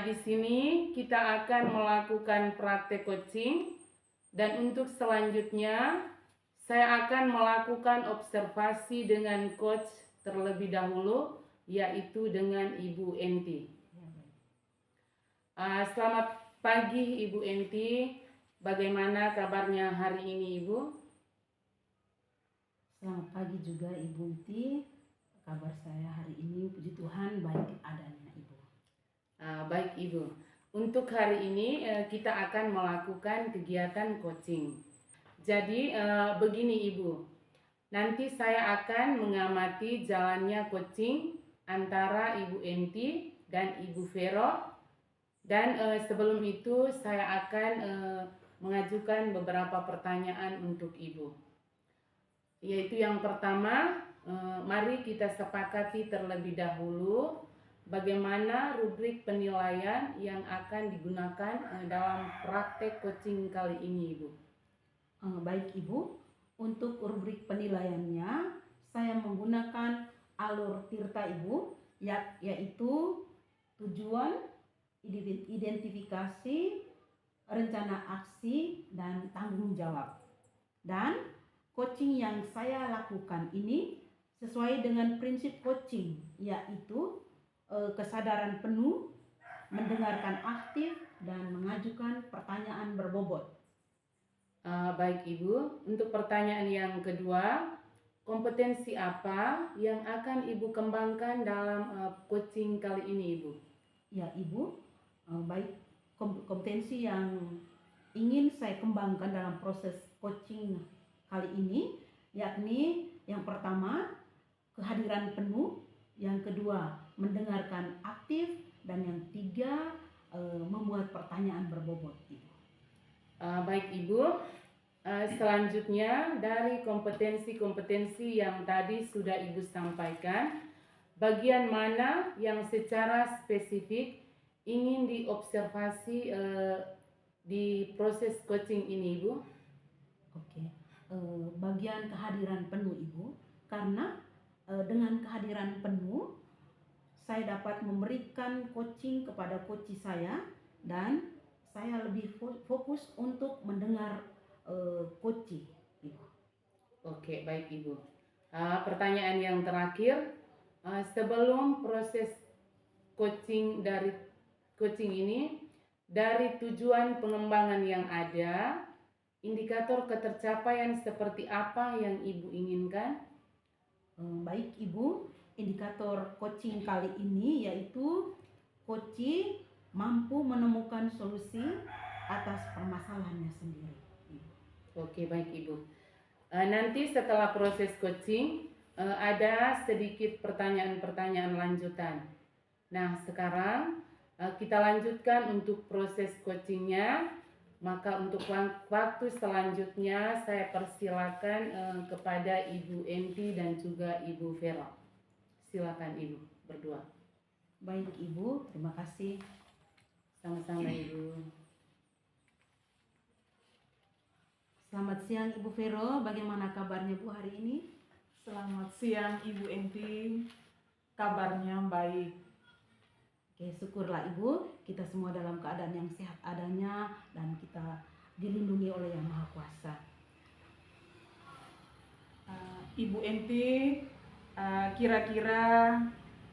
Di sini kita akan melakukan praktek coaching dan untuk selanjutnya saya akan melakukan observasi dengan coach terlebih dahulu, yaitu dengan Ibu Enti. Selamat pagi Ibu Enti, bagaimana kabarnya hari ini Ibu? Selamat pagi juga Ibu Enti. Kabar saya hari ini puji Tuhan baik adanya Ibu. Baik Ibu, untuk hari ini kita akan melakukan kegiatan coaching. Jadi begini Ibu, nanti saya akan mengamati jalannya coaching antara Ibu Enti dan Ibu Vero. Dan sebelum itu saya akan mengajukan beberapa pertanyaan untuk Ibu. Yaitu yang pertama, mari kita sepakati terlebih dahulu bagaimana rubrik penilaian yang akan digunakan dalam praktek coaching kali ini, Ibu. Baik Ibu, untuk rubrik penilaiannya saya menggunakan alur Tirta Ibu, yaitu tujuan, identifikasi, rencana aksi, dan tanggung jawab. Dan coaching yang saya lakukan ini sesuai dengan prinsip coaching, yaitu kesadaran penuh, mendengarkan aktif, dan mengajukan pertanyaan berbobot. Baik Ibu, untuk pertanyaan yang kedua, kompetensi apa yang akan Ibu kembangkan dalam coaching kali ini Ibu? Ya Ibu, baik kompetensi yang ingin saya kembangkan dalam proses coaching kali ini, yakni yang pertama kehadiran penuh, yang kedua mendengarkan aktif, dan yang tiga membuat pertanyaan berbobot Ibu. Baik Ibu, selanjutnya dari kompetensi-kompetensi yang tadi sudah Ibu sampaikan, bagian mana yang secara spesifik ingin diobservasi di proses coaching ini Ibu? Oke, bagian kehadiran penuh Ibu, karena dengan kehadiran penuh saya dapat memberikan coaching kepada coach saya dan saya lebih fokus untuk mendengar coach Ibu. Oke, baik Ibu. Pertanyaan yang terakhir, sebelum proses coaching ini, dari tujuan pengembangan yang ada, indikator ketercapaian seperti apa yang Ibu inginkan? Baik Ibu, indikator coaching kali ini yaitu coaching mampu menemukan solusi atas permasalahannya sendiri. Oke, baik Ibu. Nanti setelah proses coaching ada sedikit pertanyaan-pertanyaan lanjutan. Nah, sekarang kita lanjutkan untuk proses coachingnya. Maka untuk waktu selanjutnya saya persilakan kepada Ibu Enti dan juga Ibu Vero. Silakan Ibu berdua. Baik Ibu, terima kasih. Sama-sama Ibu. Selamat siang Ibu Vero, bagaimana kabarnya Bu hari ini? Selamat siang Ibu Enti, kabarnya baik. Oke, syukurlah Ibu, kita semua dalam keadaan yang sehat adanya dan kita dilindungi oleh Yang Maha Kuasa. Ibu Enti, kira-kira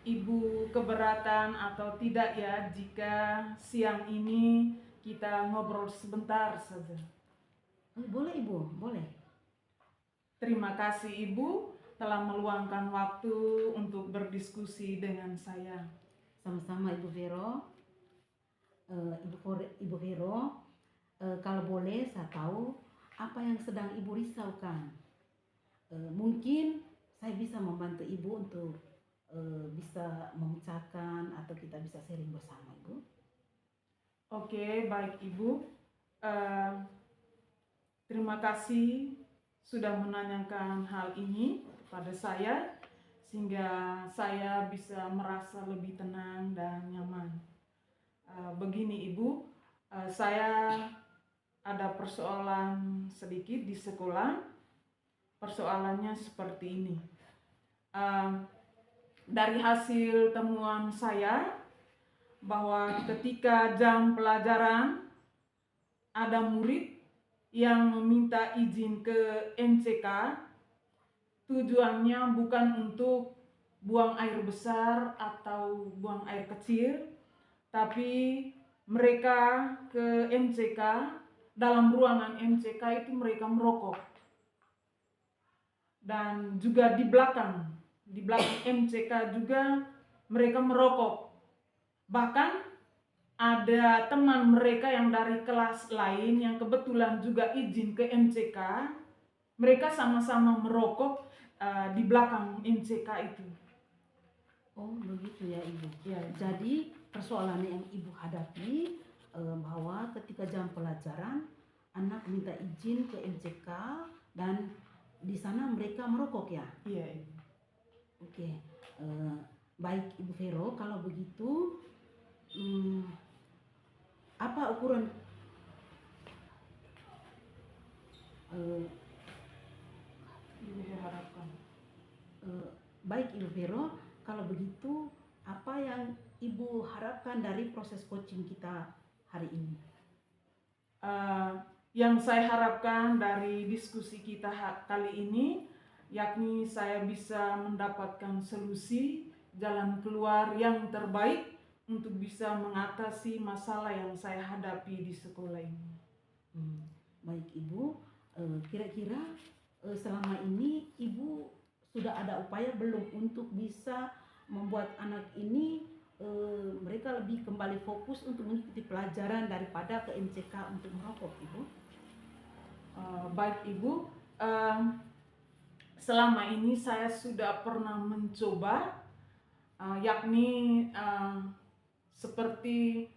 Ibu keberatan atau tidak ya jika siang ini kita ngobrol sebentar saja? Boleh Ibu, boleh. Terima kasih Ibu telah meluangkan waktu untuk berdiskusi dengan saya. Sama-sama Ibu Vero. Ibu Vero, kalau boleh saya tahu apa yang sedang Ibu risaukan. Mungkin saya bisa membantu Ibu untuk bisa memecahkan atau kita bisa sharing bersama Ibu. Oke, baik Ibu. Terima kasih sudah menanyakan hal ini kepada saya sehingga saya bisa merasa lebih tenang dan nyaman. Begini Ibu, saya ada persoalan sedikit di sekolah. Persoalannya seperti ini. Dari hasil temuan saya bahwa ketika jam pelajaran ada murid yang meminta izin ke MCK, tujuannya bukan untuk buang air besar atau buang air kecil, tapi mereka ke MCK, dalam ruangan MCK itu mereka merokok. Dan juga di belakang MCK juga mereka merokok. Bahkan ada teman mereka yang dari kelas lain yang kebetulan juga izin ke MCK, mereka sama-sama merokok di belakang MCK itu. Oh begitu ya Ibu. Ya, Jadi persoalan yang Ibu hadapi bahwa ketika jam pelajaran anak minta izin ke MCK dan di sana mereka merokok ya. iya. Oke, baik Ibu Vero, kalau begitu apa ukuran Diharapkan. baik Ibu Vero, kalau begitu apa yang Ibu harapkan dari proses coaching kita hari ini? Yang saya harapkan dari diskusi kita kali ini, yakni saya bisa mendapatkan solusi jalan keluar yang terbaik untuk bisa mengatasi masalah yang saya hadapi di sekolah ini. Baik Ibu, kira-kira selama ini Ibu sudah ada upaya belum untuk bisa membuat anak ini mereka lebih kembali fokus untuk mengikuti pelajaran daripada ke MCK untuk merokok, Ibu? Baik Ibu, selama ini saya sudah pernah mencoba, yakni seperti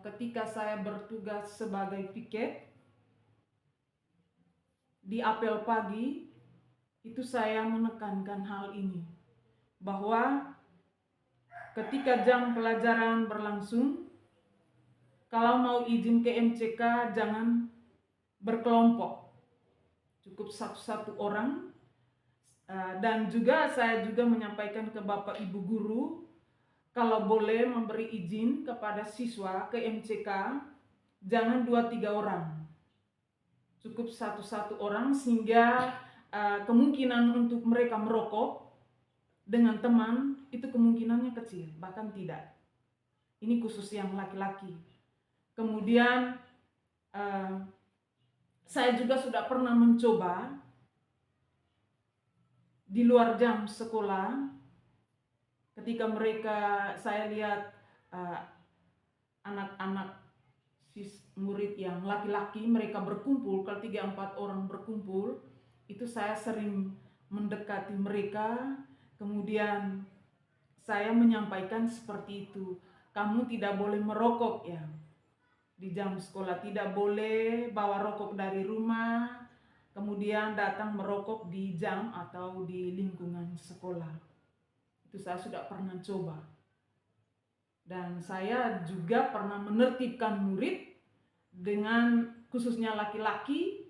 ketika saya bertugas sebagai piket di apel pagi, itu saya menekankan hal ini, bahwa ketika jam pelajaran berlangsung, kalau mau izin ke MCK jangan berkelompok, cukup satu-satu orang. Dan juga saya juga menyampaikan ke Bapak Ibu guru, kalau boleh memberi izin kepada siswa ke MCK jangan 2-3 orang, cukup satu-satu orang, sehingga kemungkinan untuk mereka merokok dengan teman itu kemungkinannya kecil, bahkan tidak. Ini khusus yang laki-laki. Kemudian saya juga sudah pernah mencoba di luar jam sekolah, ketika saya lihat anak-anak murid yang laki-laki mereka berkumpul, kalau 3-4 orang berkumpul, itu saya sering mendekati mereka, kemudian saya menyampaikan seperti itu, kamu tidak boleh merokok ya di jam sekolah, tidak boleh bawa rokok dari rumah, kemudian datang merokok di jam atau di lingkungan sekolah. Itu saya sudah pernah coba. Dan saya juga pernah menertibkan murid dengan khususnya laki-laki,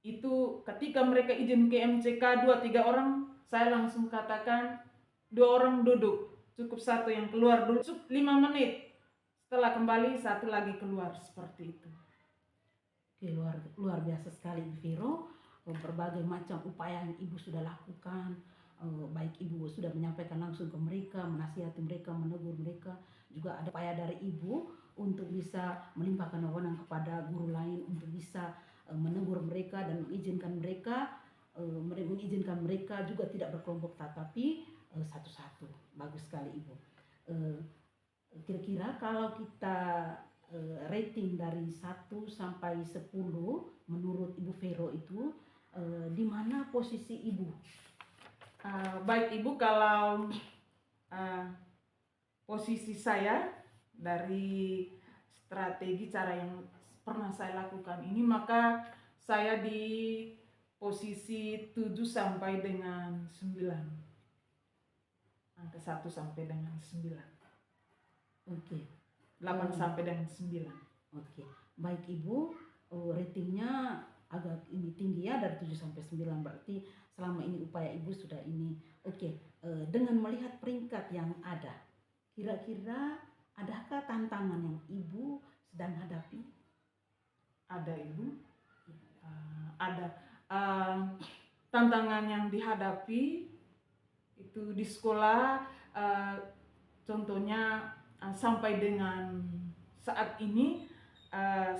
itu ketika mereka izin ke MCK 2-3 orang, saya langsung katakan 2 orang duduk, cukup satu yang keluar dulu, cukup 5 menit. Setelah kembali satu lagi keluar, seperti itu. Oke, luar biasa sekali Ibu Vero, berbagai macam upaya yang Ibu sudah lakukan, baik Ibu sudah menyampaikan langsung ke mereka, menasihati mereka, menegur mereka, juga ada upaya dari Ibu untuk bisa melimpahkan wewenang kepada guru lain untuk bisa menegur mereka dan mengizinkan mereka juga tidak berkelompok tetapi satu-satu. Bagus sekali Ibu. Kira-kira kalau kita rating dari 1 sampai 10 menurut Ibu Vero itu di mana posisi Ibu? Baik Ibu, kalau posisi saya dari strategi cara yang pernah saya lakukan ini, maka saya di posisi 7 sampai dengan 9. Angka 1 sampai dengan 9. Oke. 8 sampai dengan 9. Oke. Baik Ibu, ratingnya agak ini tinggi ya, dari 7 sampai 9, berarti selama ini upaya Ibu sudah ini. Oke, dengan melihat peringkat yang ada, kira-kira adakah tantangan yang Ibu sedang hadapi? Ada Ibu, ada tantangan yang dihadapi itu di sekolah, contohnya sampai dengan saat ini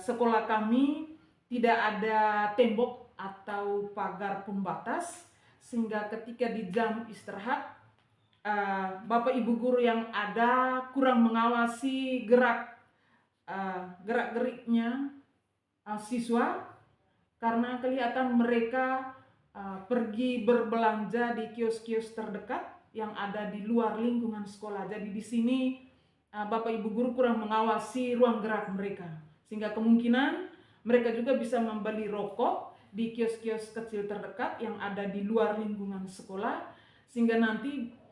sekolah kami tidak ada tembok atau pagar pembatas, sehingga ketika di jam istirahat Bapak Ibu guru yang ada kurang mengawasi gerak-geriknya siswa, karena kelihatan mereka pergi berbelanja di kios-kios terdekat yang ada di luar lingkungan sekolah. Jadi di sini Bapak Ibu guru kurang mengawasi ruang gerak mereka, sehingga kemungkinan mereka juga bisa membeli rokok di kios-kios kecil terdekat yang ada di luar lingkungan sekolah, sehingga nanti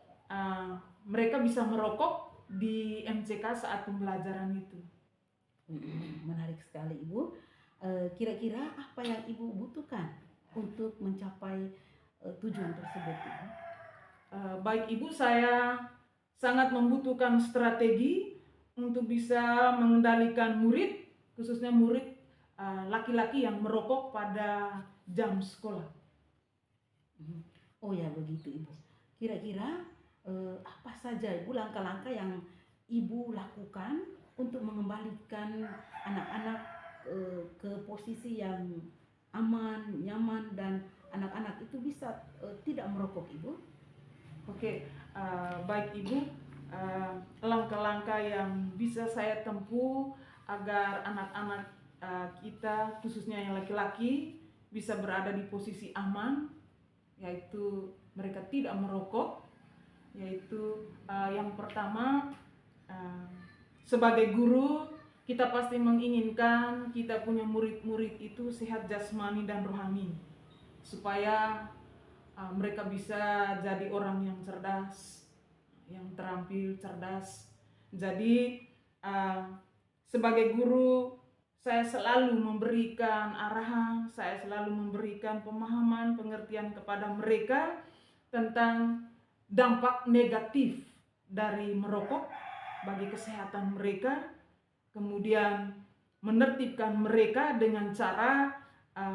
mereka bisa merokok di MCK saat pembelajaran itu. Menarik sekali Ibu. Kira-kira apa yang Ibu butuhkan untuk mencapai tujuan tersebut, Ibu? Baik Ibu, saya sangat membutuhkan strategi untuk bisa mengendalikan murid, khususnya murid laki-laki yang merokok pada jam sekolah. Oh ya, begitu Ibu. Kira-kira apa saja Ibu langkah-langkah yang Ibu lakukan untuk mengembalikan anak-anak ke posisi yang aman, nyaman, dan anak-anak itu bisa tidak merokok, Ibu? Oke, baik Ibu, langkah-langkah yang bisa saya tempuh agar anak-anak kita, khususnya yang laki-laki, bisa berada di posisi aman, yaitu mereka tidak merokok, yaitu yang pertama, sebagai guru kita pasti menginginkan kita punya murid-murid itu sehat jasmani dan rohani, supaya mereka bisa jadi orang yang cerdas, yang terampil, cerdas. Jadi sebagai guru saya selalu memberikan arahan, saya selalu memberikan pemahaman, pengertian kepada mereka tentang dampak negatif dari merokok bagi kesehatan mereka, kemudian menertibkan mereka dengan cara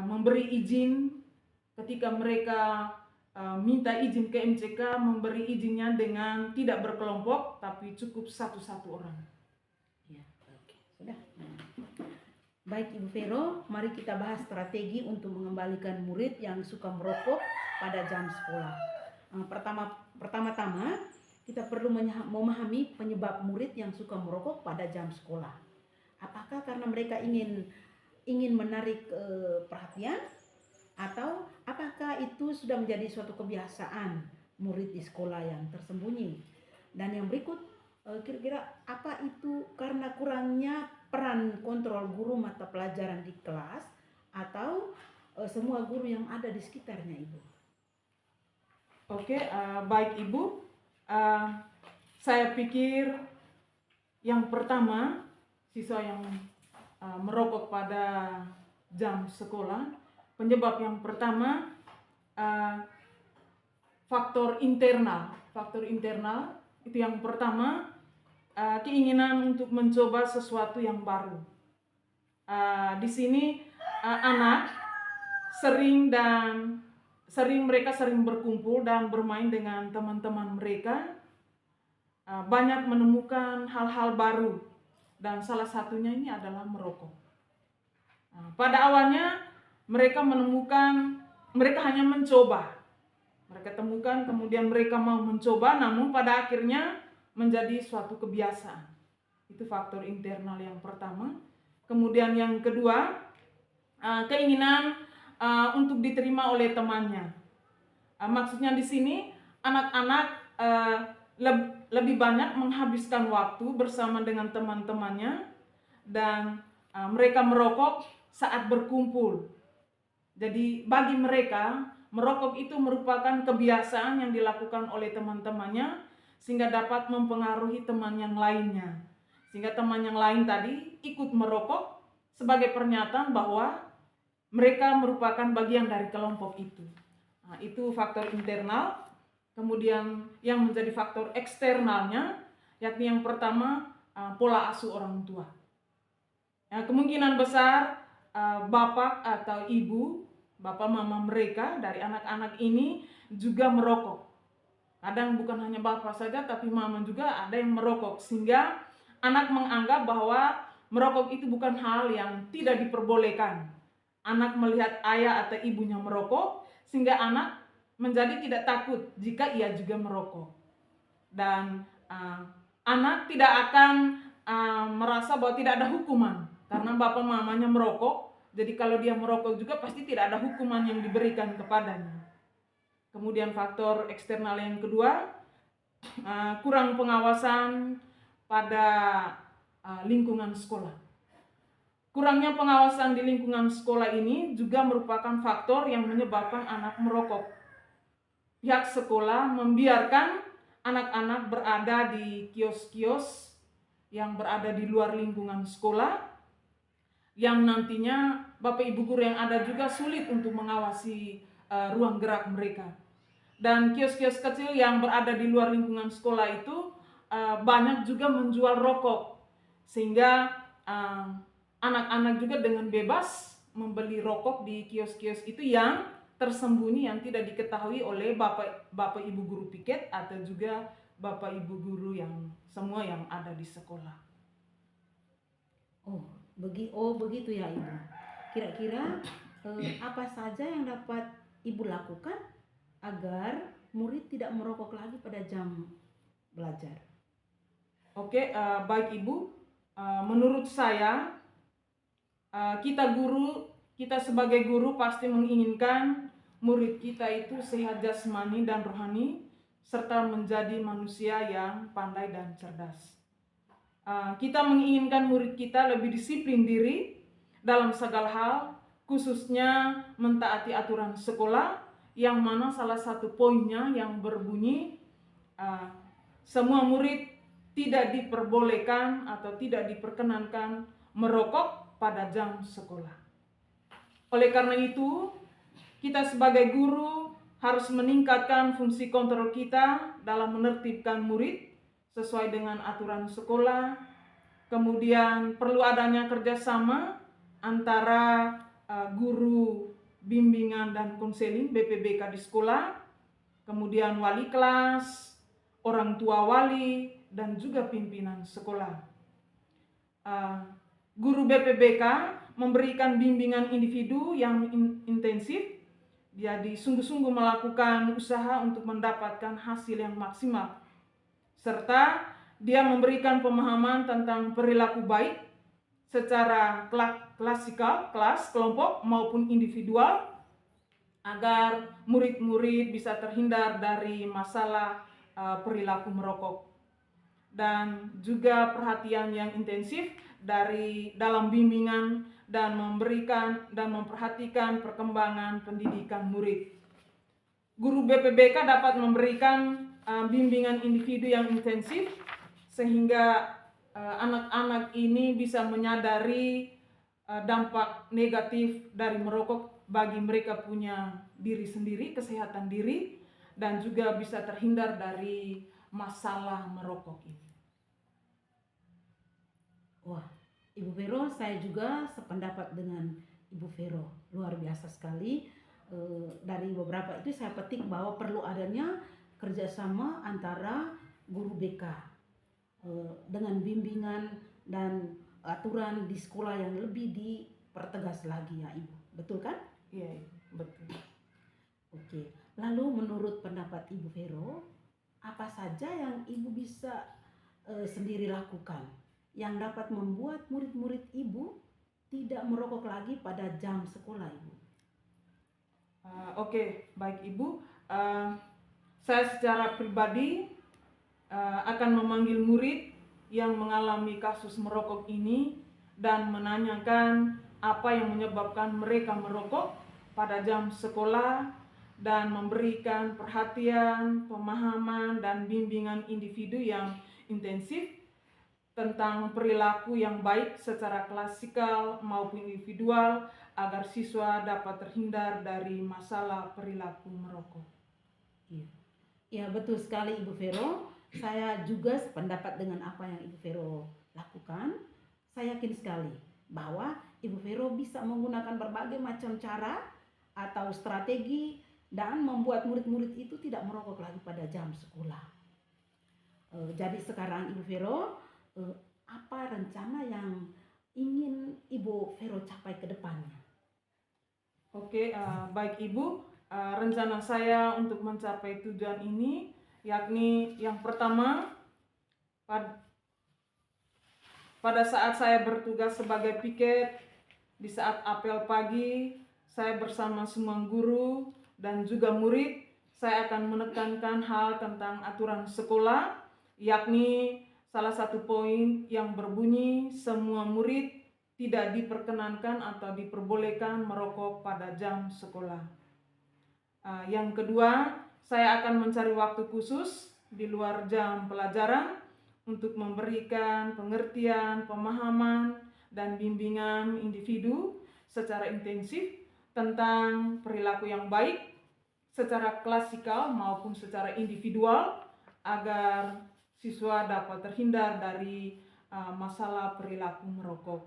memberi izin ketika mereka minta izin ke MCK, memberi izinnya dengan tidak berkelompok tapi cukup satu-satu orang. Ya, oke. Sudah. Baik Ibu Vero, mari kita bahas strategi untuk mengembalikan murid yang suka merokok pada jam sekolah. Pertama-tama kita perlu memahami penyebab murid yang suka merokok pada jam sekolah. Apakah karena mereka ingin menarik perhatian, atau apakah itu sudah menjadi suatu kebiasaan murid di sekolah yang tersembunyi? Dan yang berikut, kira-kira apa itu karena kurangnya peran kontrol guru mata pelajaran di kelas, atau semua guru yang ada di sekitarnya, Ibu? Oke, baik Ibu, saya pikir yang pertama, siswa yang merokok pada jam sekolah, penyebab yang pertama faktor internal itu yang pertama, keinginan untuk mencoba sesuatu yang baru. Di sini anak mereka sering berkumpul dan bermain dengan teman-teman mereka, banyak menemukan hal-hal baru, dan salah satunya ini adalah merokok. Pada awalnya mereka hanya mencoba, mereka temukan, kemudian mereka mau mencoba, namun pada akhirnya menjadi suatu kebiasaan. Itu faktor internal yang pertama. Kemudian yang kedua, keinginan untuk diterima oleh temannya. Maksudnya di sini anak-anak lebih banyak menghabiskan waktu bersama dengan teman-temannya, dan mereka merokok saat berkumpul. Jadi bagi mereka merokok itu merupakan kebiasaan yang dilakukan oleh teman-temannya, sehingga dapat mempengaruhi teman yang lainnya, sehingga teman yang lain tadi ikut merokok sebagai pernyataan bahwa mereka merupakan bagian dari kelompok itu. Itu faktor internal. Kemudian yang menjadi faktor eksternalnya, yakni yang pertama, pola asuh orang tua. Ya, kemungkinan besar bapak atau ibu, bapak mama mereka dari anak-anak ini juga merokok. Kadang bukan hanya bapak saja, tapi mama juga ada yang merokok. Sehingga anak menganggap bahwa merokok itu bukan hal yang tidak diperbolehkan. Anak melihat ayah atau ibunya merokok, sehingga anak menjadi tidak takut jika ia juga merokok. Dan anak tidak akan merasa bahwa tidak ada hukuman karena bapak mamanya merokok. Jadi kalau dia merokok juga pasti tidak ada hukuman yang diberikan kepadanya. Kemudian faktor eksternal yang kedua, kurang pengawasan pada lingkungan sekolah. Kurangnya pengawasan di lingkungan sekolah ini juga merupakan faktor yang menyebabkan anak merokok. Pihak sekolah membiarkan anak-anak berada di kios-kios yang berada di luar lingkungan sekolah, yang nantinya bapak ibu guru yang ada juga sulit untuk mengawasi ruang gerak mereka. Dan kios-kios kecil yang berada di luar lingkungan sekolah itu banyak juga menjual rokok, sehingga anak-anak juga dengan bebas membeli rokok di kios-kios itu yang tersembunyi, yang tidak diketahui oleh bapak ibu guru piket atau juga bapak ibu guru yang semua yang ada di sekolah. Begitu ya Ibu. Kira-kira apa saja yang dapat Ibu lakukan agar murid tidak merokok lagi pada jam belajar? Oke, baik Ibu. Menurut saya, kita sebagai guru pasti menginginkan murid kita itu sehat jasmani dan rohani, serta menjadi manusia yang pandai dan cerdas. Kita menginginkan murid kita lebih disiplin diri dalam segala hal, khususnya mentaati aturan sekolah, yang mana salah satu poinnya yang berbunyi semua murid tidak diperbolehkan atau tidak diperkenankan merokok pada jam sekolah. Oleh karena itu, kita sebagai guru harus meningkatkan fungsi kontrol kita dalam menertibkan murid sesuai dengan aturan sekolah. Kemudian perlu adanya kerjasama antara guru bimbingan dan konseling BPBK di sekolah, kemudian wali kelas, orang tua wali, dan juga pimpinan sekolah. Guru BPBK memberikan bimbingan individu yang intensif, jadi sungguh-sungguh melakukan usaha untuk mendapatkan hasil yang maksimal, serta dia memberikan pemahaman tentang perilaku baik secara klasikal, kelas, kelompok maupun individual, agar murid-murid bisa terhindar dari masalah perilaku merokok. Dan juga perhatian yang intensif dalam bimbingan dan memberikan dan memperhatikan perkembangan pendidikan murid. Guru BPBK dapat memberikan bimbingan individu yang intensif sehingga anak-anak ini bisa menyadari dampak negatif dari merokok bagi mereka punya diri sendiri, kesehatan diri, dan juga bisa terhindar dari masalah merokok ini. Wah, Ibu Vero, saya juga sependapat dengan Ibu Vero. Luar biasa sekali. Dari beberapa itu saya petik bahwa perlu adanya kerjasama antara guru BK dengan bimbingan dan aturan di sekolah yang lebih dipertegas lagi ya Ibu. Betul kan? Iya, betul. Oke. Lalu menurut pendapat Ibu Vero, apa saja yang Ibu bisa sendiri lakukan yang dapat membuat murid-murid Ibu tidak merokok lagi pada jam sekolah Ibu? Oke, baik Ibu. Saya secara pribadi akan memanggil murid yang mengalami kasus merokok ini dan menanyakan apa yang menyebabkan mereka merokok pada jam sekolah, dan memberikan perhatian, pemahaman, dan bimbingan individu yang intensif tentang perilaku yang baik secara klasikal maupun individual agar siswa dapat terhindar dari masalah perilaku merokok. Ya, betul sekali Ibu Vero. Saya juga sependapat dengan apa yang Ibu Vero lakukan, saya yakin sekali bahwa Ibu Vero bisa menggunakan berbagai macam cara atau strategi dan membuat murid-murid itu tidak merokok lagi pada jam sekolah. Jadi sekarang Ibu Vero, apa rencana yang ingin Ibu Vero capai ke depannya? Oke, baik Ibu, rencana saya untuk mencapai tujuan ini yakni yang pertama, pada saat saya bertugas sebagai piket di saat apel pagi, saya bersama semua guru dan juga murid, saya akan menekankan hal tentang aturan sekolah, yakni salah satu poin yang berbunyi semua murid tidak diperkenankan atau diperbolehkan merokok pada jam sekolah. Yang kedua, saya akan mencari waktu khusus di luar jam pelajaran untuk memberikan pengertian, pemahaman, dan bimbingan individu secara intensif tentang perilaku yang baik secara klasikal maupun secara individual agar siswa dapat terhindar dari masalah perilaku merokok.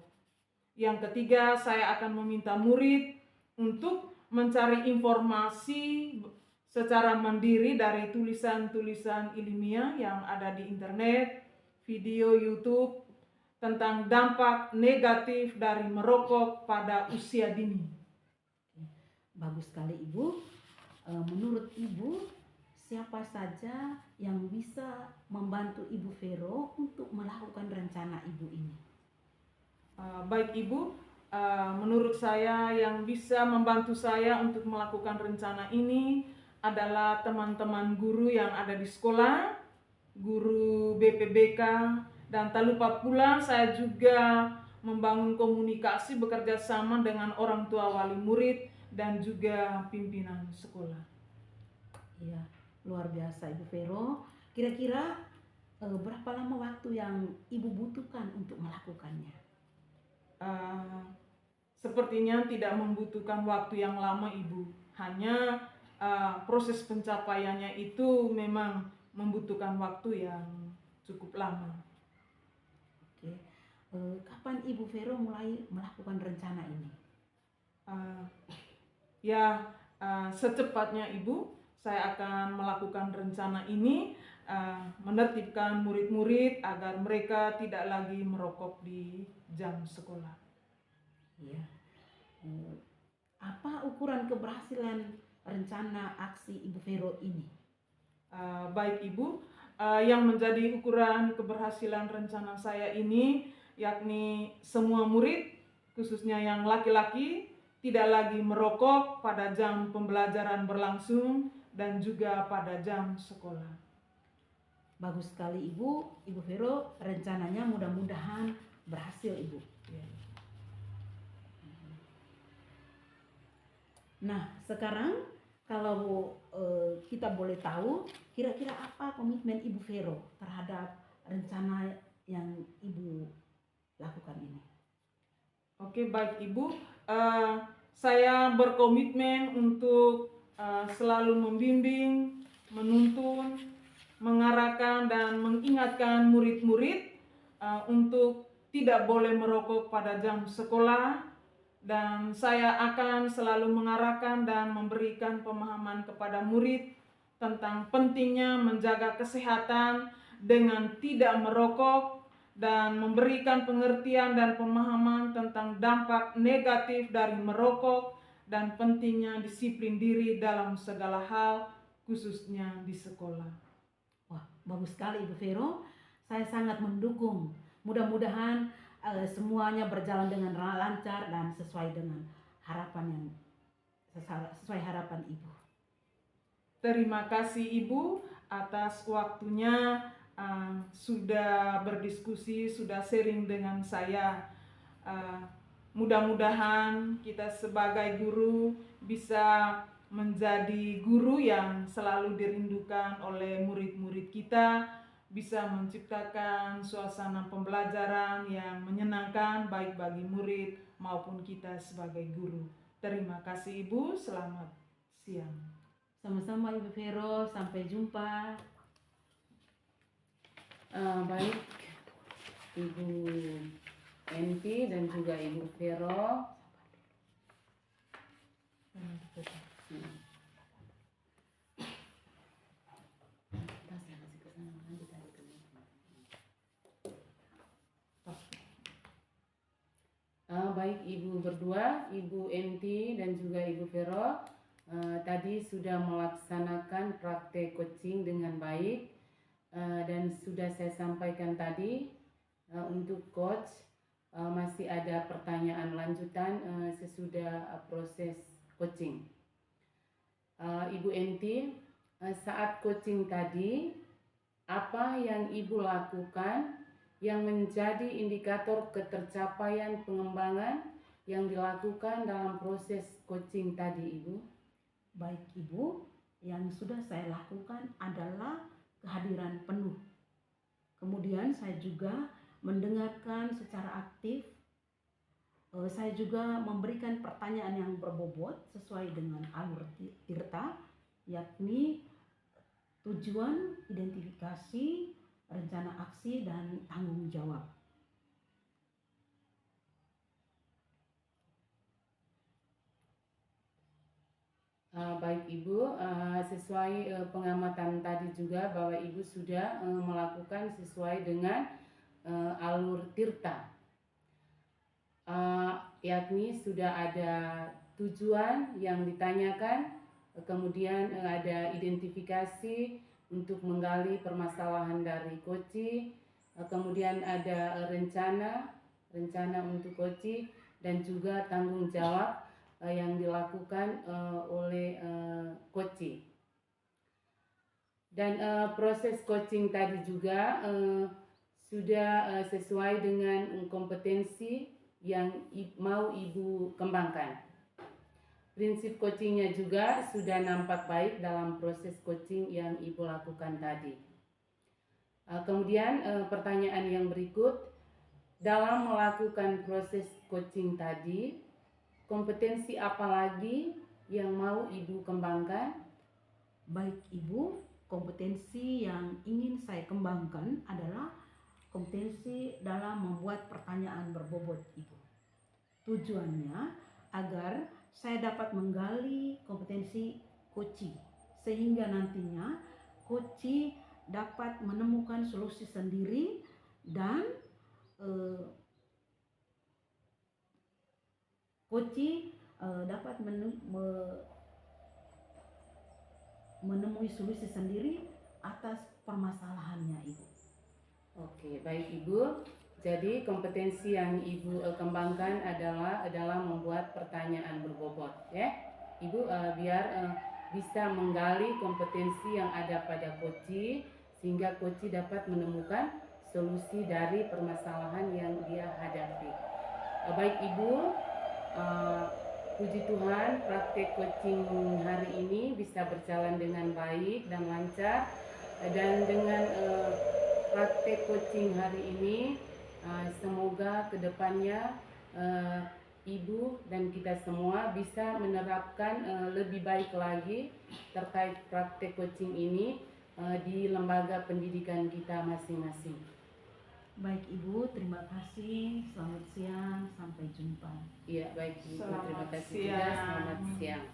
Yang ketiga, saya akan meminta murid untuk mencari informasi secara mandiri dari tulisan-tulisan ilmiah yang ada di internet, video YouTube tentang dampak negatif dari merokok pada usia dini. Bagus sekali Ibu. Menurut Ibu, siapa saja yang bisa membantu Ibu Vero untuk melakukan rencana Ibu ini? Baik Ibu, menurut saya yang bisa membantu saya untuk melakukan rencana ini adalah teman-teman guru yang ada di sekolah, guru BPBK, dan tak lupa pula saya juga membangun komunikasi bekerja sama dengan orang tua wali murid dan juga pimpinan sekolah. Iya, luar biasa Ibu Vero. Kira-kira berapa lama waktu yang Ibu butuhkan untuk melakukannya? Sepertinya tidak membutuhkan waktu yang lama Ibu. Hanya proses pencapaiannya itu memang membutuhkan waktu yang cukup lama. Oke. Kapan Ibu Vero mulai melakukan rencana ini? Secepatnya Ibu, saya akan melakukan rencana ini, menertibkan murid-murid agar mereka tidak lagi merokok di jam sekolah. Iya. Apa ukuran keberhasilan rencana aksi Ibu Vero ini? Baik Ibu, yang menjadi ukuran keberhasilan rencana saya ini yakni semua murid, khususnya yang laki-laki, tidak lagi merokok pada jam pembelajaran berlangsung dan juga pada jam sekolah. Bagus sekali Ibu. Ibu Vero, rencananya mudah-mudahan berhasil Ibu. Ya. Nah, sekarang kalau kita boleh tahu, kira-kira apa komitmen Ibu Vero terhadap rencana yang Ibu lakukan ini? Oke, baik Ibu. Saya berkomitmen untuk selalu membimbing, menuntun, mengarahkan dan mengingatkan murid-murid untuk tidak boleh merokok pada jam sekolah, dan saya akan selalu mengarahkan dan memberikan pemahaman kepada murid tentang pentingnya menjaga kesehatan dengan tidak merokok dan memberikan pengertian dan pemahaman tentang dampak negatif dari merokok dan pentingnya disiplin diri dalam segala hal, khususnya di sekolah. Wah, bagus sekali Ibu Vero. Saya sangat mendukung. Mudah-mudahan semuanya berjalan dengan lancar dan sesuai dengan harapan sesuai harapan Ibu. Terima kasih Ibu atas waktunya, sudah berdiskusi, sudah sharing dengan saya. Mudah-mudahan kita sebagai guru bisa menjadi guru yang selalu dirindukan oleh murid-murid kita, bisa menciptakan suasana pembelajaran yang menyenangkan baik bagi murid maupun kita sebagai guru. Terima kasih Ibu, selamat siang. Sama-sama Ibu Vero, sampai jumpa. Baik, Ibu Enti dan juga Ibu Vero. Baik Ibu berdua, Ibu Enti dan juga Ibu Vero, tadi sudah melaksanakan praktek coaching dengan baik, dan sudah saya sampaikan tadi untuk coach masih ada pertanyaan lanjutan sesudah proses coaching. Ibu Enti, saat coaching tadi apa yang Ibu lakukan yang menjadi indikator ketercapaian pengembangan yang dilakukan dalam proses coaching tadi, Ibu? Baik Ibu, yang sudah saya lakukan adalah kehadiran penuh. Kemudian saya juga mendengarkan secara aktif. Saya juga memberikan pertanyaan yang berbobot sesuai dengan alur Tirta, yakni tujuan, identifikasi, rencana aksi, dan tanggung jawab. Baik Ibu, sesuai pengamatan tadi juga bahwa Ibu sudah melakukan sesuai dengan alur Tirta, yakni sudah ada tujuan yang ditanyakan, kemudian ada identifikasi untuk menggali permasalahan dari koci, kemudian ada rencana untuk koci, dan juga tanggung jawab yang dilakukan oleh koci. Dan proses coaching tadi juga sudah sesuai dengan kompetensi yang mau Ibu kembangkan. Prinsip coachingnya juga sudah nampak baik dalam proses coaching yang Ibu lakukan tadi. Kemudian pertanyaan yang berikut, dalam melakukan proses coaching tadi, kompetensi apa lagi yang mau Ibu kembangkan? Baik Ibu, kompetensi yang ingin saya kembangkan adalah kompetensi dalam membuat pertanyaan berbobot Ibu. Tujuannya agar saya dapat menggali kompetensi coach, sehingga nantinya coach dapat menemukan solusi sendiri dan coach dapat menemui solusi sendiri atas permasalahannya Ibu. Oke, baik Ibu. Jadi kompetensi yang Ibu kembangkan adalah membuat pertanyaan berbobot, ya. Ibu biar bisa menggali kompetensi yang ada pada coach, sehingga coach dapat menemukan solusi dari permasalahan yang dia hadapi. Baik Ibu, puji Tuhan praktek coaching hari ini bisa berjalan dengan baik dan lancar, dan dengan praktek coaching hari ini semoga kedepannya Ibu dan kita semua bisa menerapkan lebih baik lagi terkait praktek coaching ini di lembaga pendidikan kita masing-masing. Baik Ibu, terima kasih. Selamat siang, sampai jumpa. Iya, baik Ibu. Terima kasih siang. juga. Selamat siang.